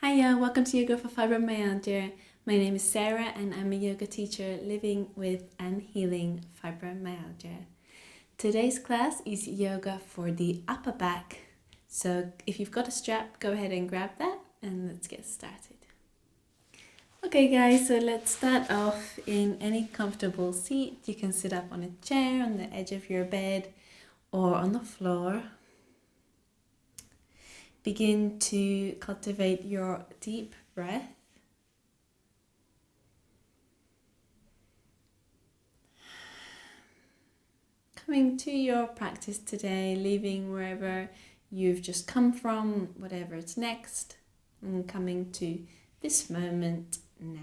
Hiya, welcome to Yoga for Fibromyalgia. My name is Sarah and I'm a yoga teacher living with and healing fibromyalgia. Today's class is yoga for the upper back. So if you've got a strap, go ahead and grab that and let's get started. Okay guys, so let's start off in any comfortable seat. You can sit up on a chair, on the edge of your bed or on the floor. Begin to cultivate your deep breath. Coming to your practice today, leaving wherever you've just come from, whatever is next, and coming to this moment now.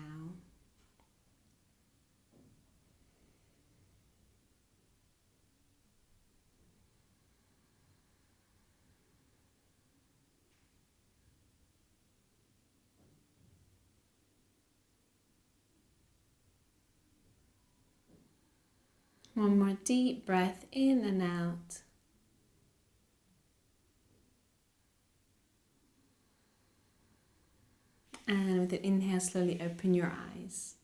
One more deep breath in and out. And with an inhale, slowly open your eyes.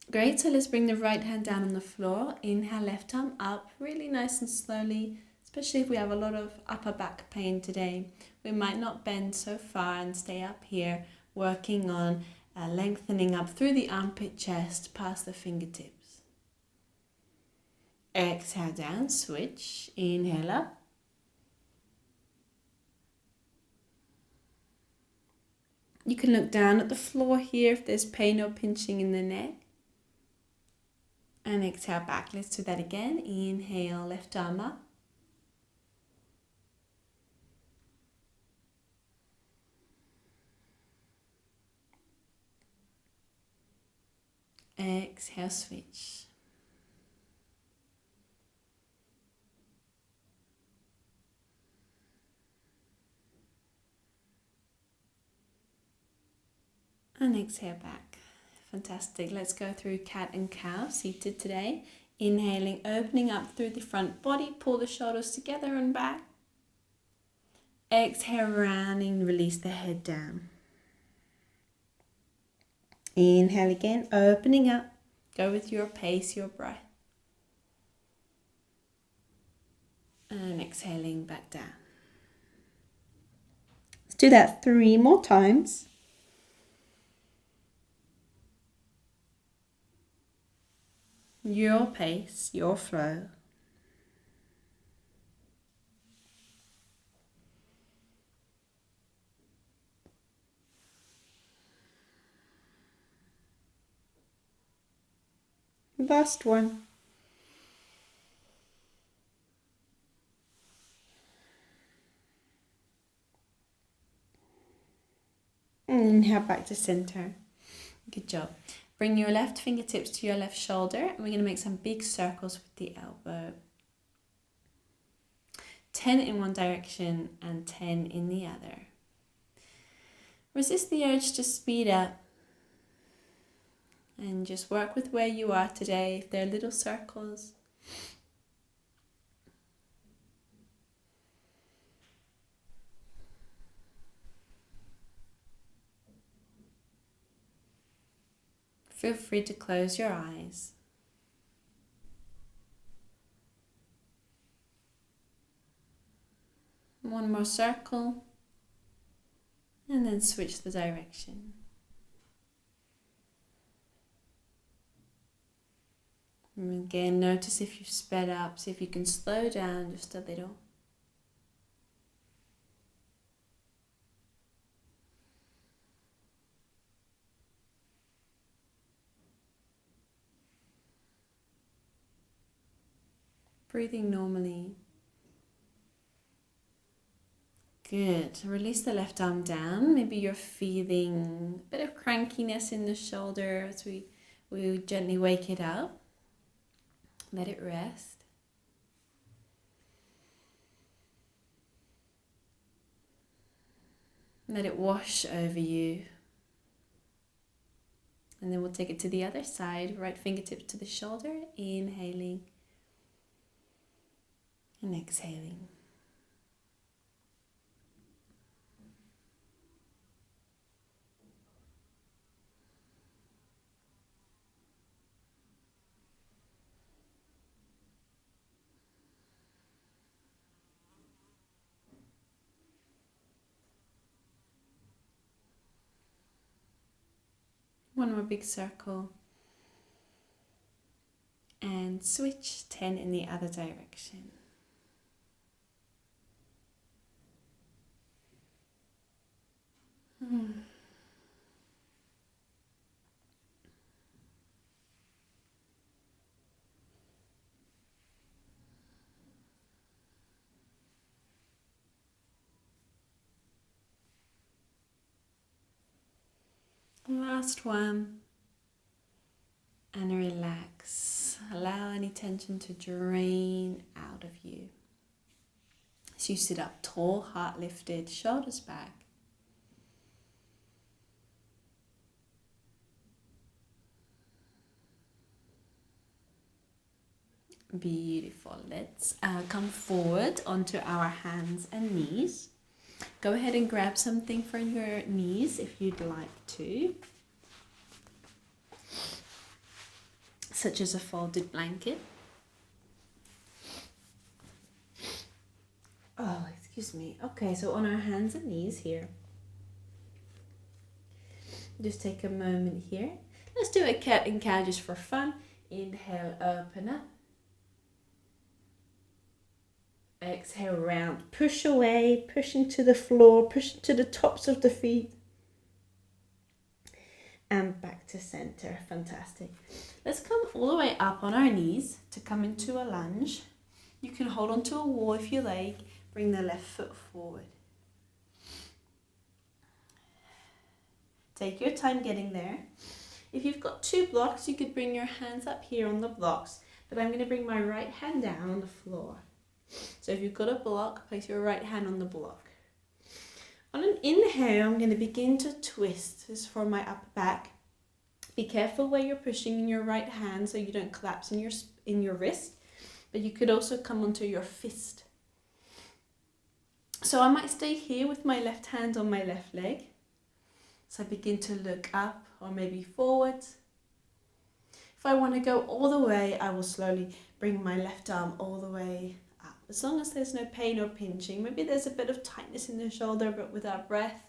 Great, so let's bring the right hand down on the floor. Inhale, left arm up, really nice and slowly, especially if we have a lot of upper back pain today. We might not bend so far and stay up here, working on lengthening up through the armpit chest, past the fingertips. Exhale down, switch, inhale up. You can look down at the floor here if there's pain or pinching in the neck. And exhale back. Let's do that again. Inhale, left arm up. Exhale, switch. And exhale back. Fantastic. Let's go through cat and cow, seated today. Inhaling, opening up through the front body, pull the shoulders together and back. Exhale, rounding, release the head down. Inhale again, opening up. Go with your pace, your breath. And exhaling back down. Let's do that 3 more times. Your pace, your flow. Last one. And inhale back to center. Good job. Bring your left fingertips to your left shoulder and we're going to make some big circles with the elbow. 10 in one direction and 10 in the other. Resist the urge to speed up and just work with where you are today. If they're little circles, feel free to close your eyes. One more circle and then switch the direction. And again, notice if you've sped up, see if you can slow down just a little. Breathing normally. Good. Release the left arm down. Maybe you're feeling a bit of crankiness in the shoulder as we gently wake it up. Let it rest. Let it wash over you. And then we'll take it to the other side. Right fingertips to the shoulder. Inhaling. And exhaling. One more big circle. And switch 10 in the other direction. Last one. And relax. Allow any tension to drain out of you. As you sit up tall, heart lifted, shoulders back. Beautiful. Let's come forward onto our hands and knees. Go ahead and grab something for your knees if you'd like to, such as a folded blanket. Oh, excuse me. Okay, so on our hands and knees here. Just take a moment here. Let's do a cat and cow just for fun. Inhale, open up. Exhale, round. Push away, push into the floor, push into the tops of the feet. And back to center. Fantastic. Let's come all the way up on our knees to come into a lunge. You can hold onto a wall if you like. Bring the left foot forward. Take your time getting there. If you've got 2 blocks, you could bring your hands up here on the blocks, but I'm going to bring my right hand down on the floor. So if you've got a block, place your right hand on the block. On an inhale, I'm going to begin to twist. This is for my upper back. Be careful where you're pushing in your right hand so you don't collapse in your wrist, but you could also come onto your fist. So I might stay here with my left hand on my left leg. So I begin to look up or maybe forwards. If I want to go all the way, I will slowly bring my left arm all the way up. As long as there's no pain or pinching. Maybe there's a bit of tightness in the shoulder, but with our breath,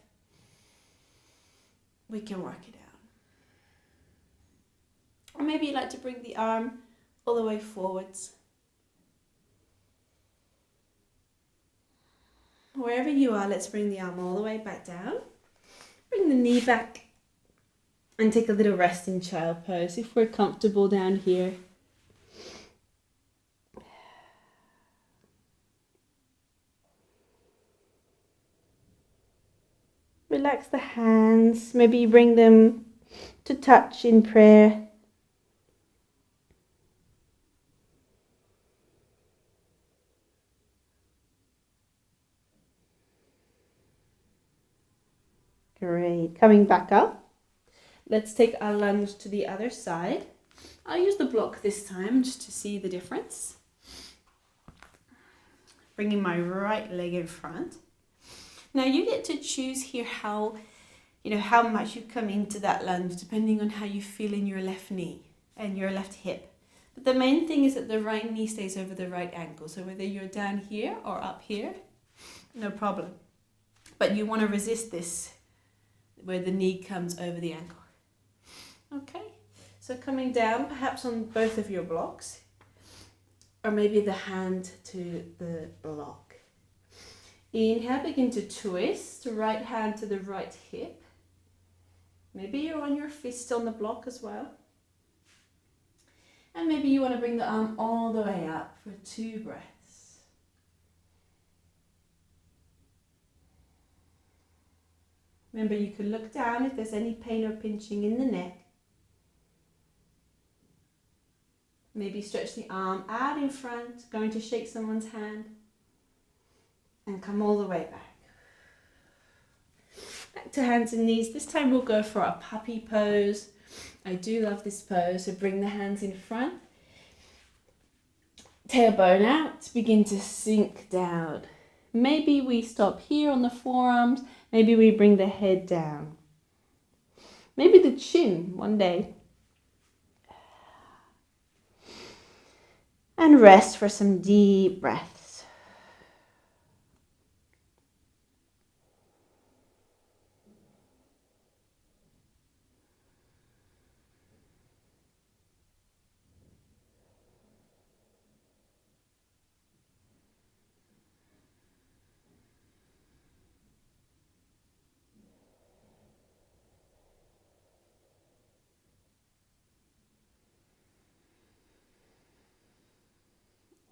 we can work it out. Or maybe you'd like to bring the arm all the way forwards. Wherever you are, let's bring the arm all the way back down. Bring the knee back and take a little rest in child pose if we're comfortable down here. Relax the hands, maybe bring them to touch in prayer. Great. Coming back up. Let's take our lunge to the other side. I'll use the block this time just to see the difference. Bringing my right leg in front. Now you get to choose here how much you come into that lunge depending on how you feel in your left knee and your left hip. But the main thing is that the right knee stays over the right ankle. So whether you're down here or up here, no problem. But you want to resist this where the knee comes over the ankle. Okay, so coming down perhaps on both of your blocks, or maybe the hand to the block. Inhale, begin to twist, right hand to the right hip. Maybe you're on your fist on the block as well. And maybe you want to bring the arm all the way up for 2 breaths. Remember, you can look down if there's any pain or pinching in the neck. Maybe stretch the arm out in front, going to shake someone's hand, and come all the way back. Back to hands and knees. This time we'll go for a puppy pose. I do love this pose, so bring the hands in front. Tailbone out, begin to sink down. Maybe we stop here on the forearms. Maybe we bring the head down. Maybe the chin one day. And rest for some deep breaths.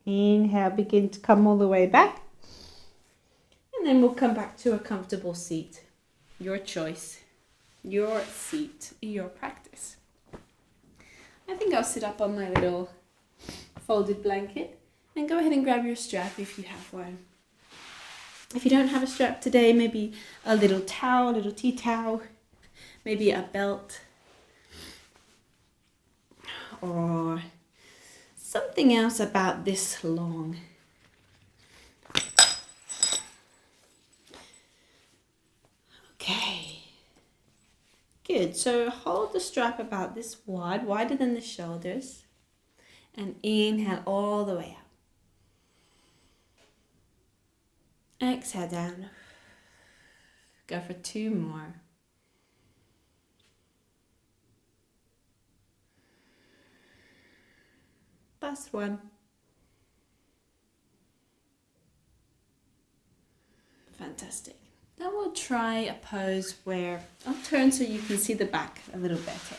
Inhale, begin to come all the way back. And then we'll come back to a comfortable seat. Your choice, your seat, your practice. I think I'll sit up on my little folded blanket and go ahead and grab your strap if you have one. If you don't have a strap today, maybe a little towel, a little tea towel, maybe a belt, or something else about this long. Okay, good. So hold the strap about this wide, wider than the shoulders, and inhale all the way up. Exhale down. Go for 2 more. Last one. Fantastic. Now we'll try a pose where I'll turn so you can see the back a little better.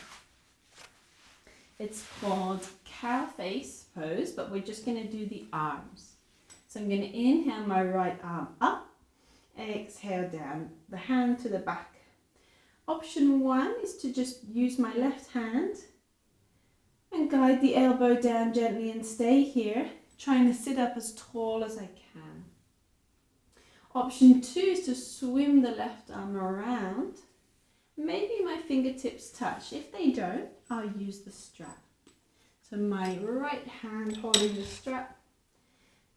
It's called cow face pose, but we're just going to do the arms. So I'm going to inhale my right arm up, exhale down, the hand to the back. Option 1 is to just use my left hand and guide the elbow down gently and stay here, trying to sit up as tall as I can. Option 2 is to swim the left arm around. Maybe my fingertips touch. If they don't, I'll use the strap. So my right hand holding the strap,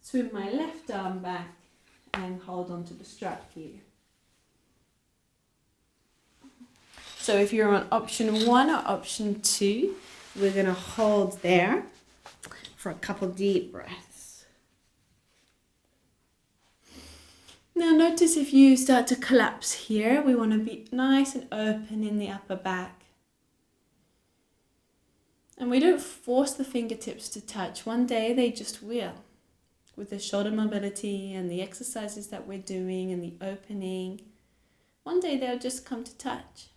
swim my left arm back and hold on to the strap here. So if you're on option 1 or option 2, we're going to hold there for a couple deep breaths. Now notice if you start to collapse here, we want to be nice and open in the upper back. And we don't force the fingertips to touch. One day they just will. With the shoulder mobility and the exercises that we're doing and the opening, one day they'll just come to touch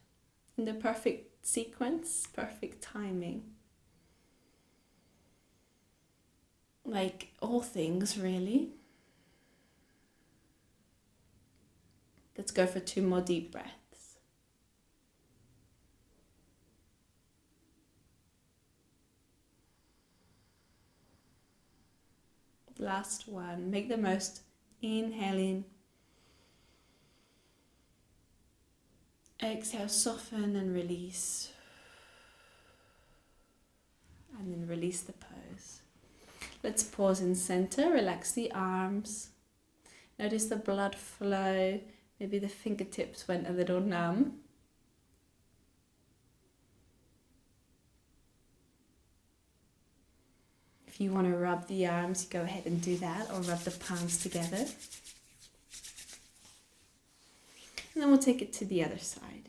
in the perfect sequence, perfect timing. Like all things, really. Let's go for 2 more deep breaths. Last one. Make the most. Inhale in. Exhale, soften and release. And then release the pose. Let's pause in center. Relax the arms. Notice the blood flow. Maybe the fingertips went a little numb. If you want to rub the arms, go ahead and do that, or rub the palms together. And then we'll take it to the other side.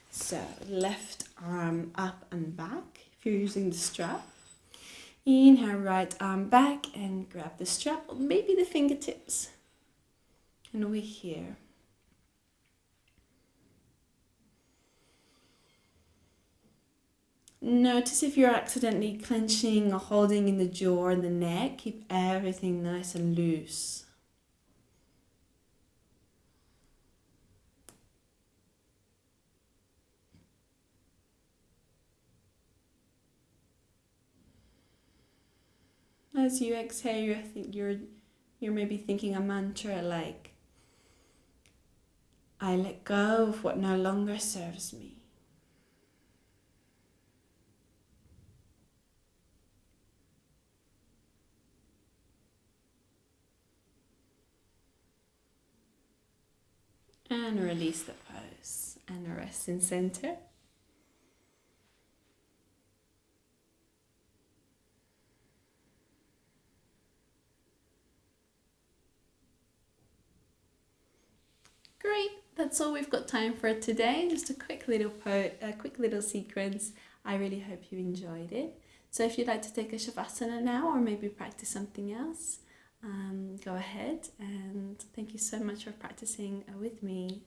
So left arm up and back, if you're using the strap. Inhale, right arm back and grab the strap, or maybe the fingertips. And we're here. Notice if you're accidentally clenching or holding in the jaw and the neck, keep everything nice and loose. As you exhale, you're maybe thinking a mantra like, I let go of what no longer serves me. And release the pose and rest in center. Great, that's all we've got time for today. Just a quick little sequence. I really hope you enjoyed it. So if you'd like to take a Shavasana now or maybe practice something else, go ahead, and thank you so much for practicing with me.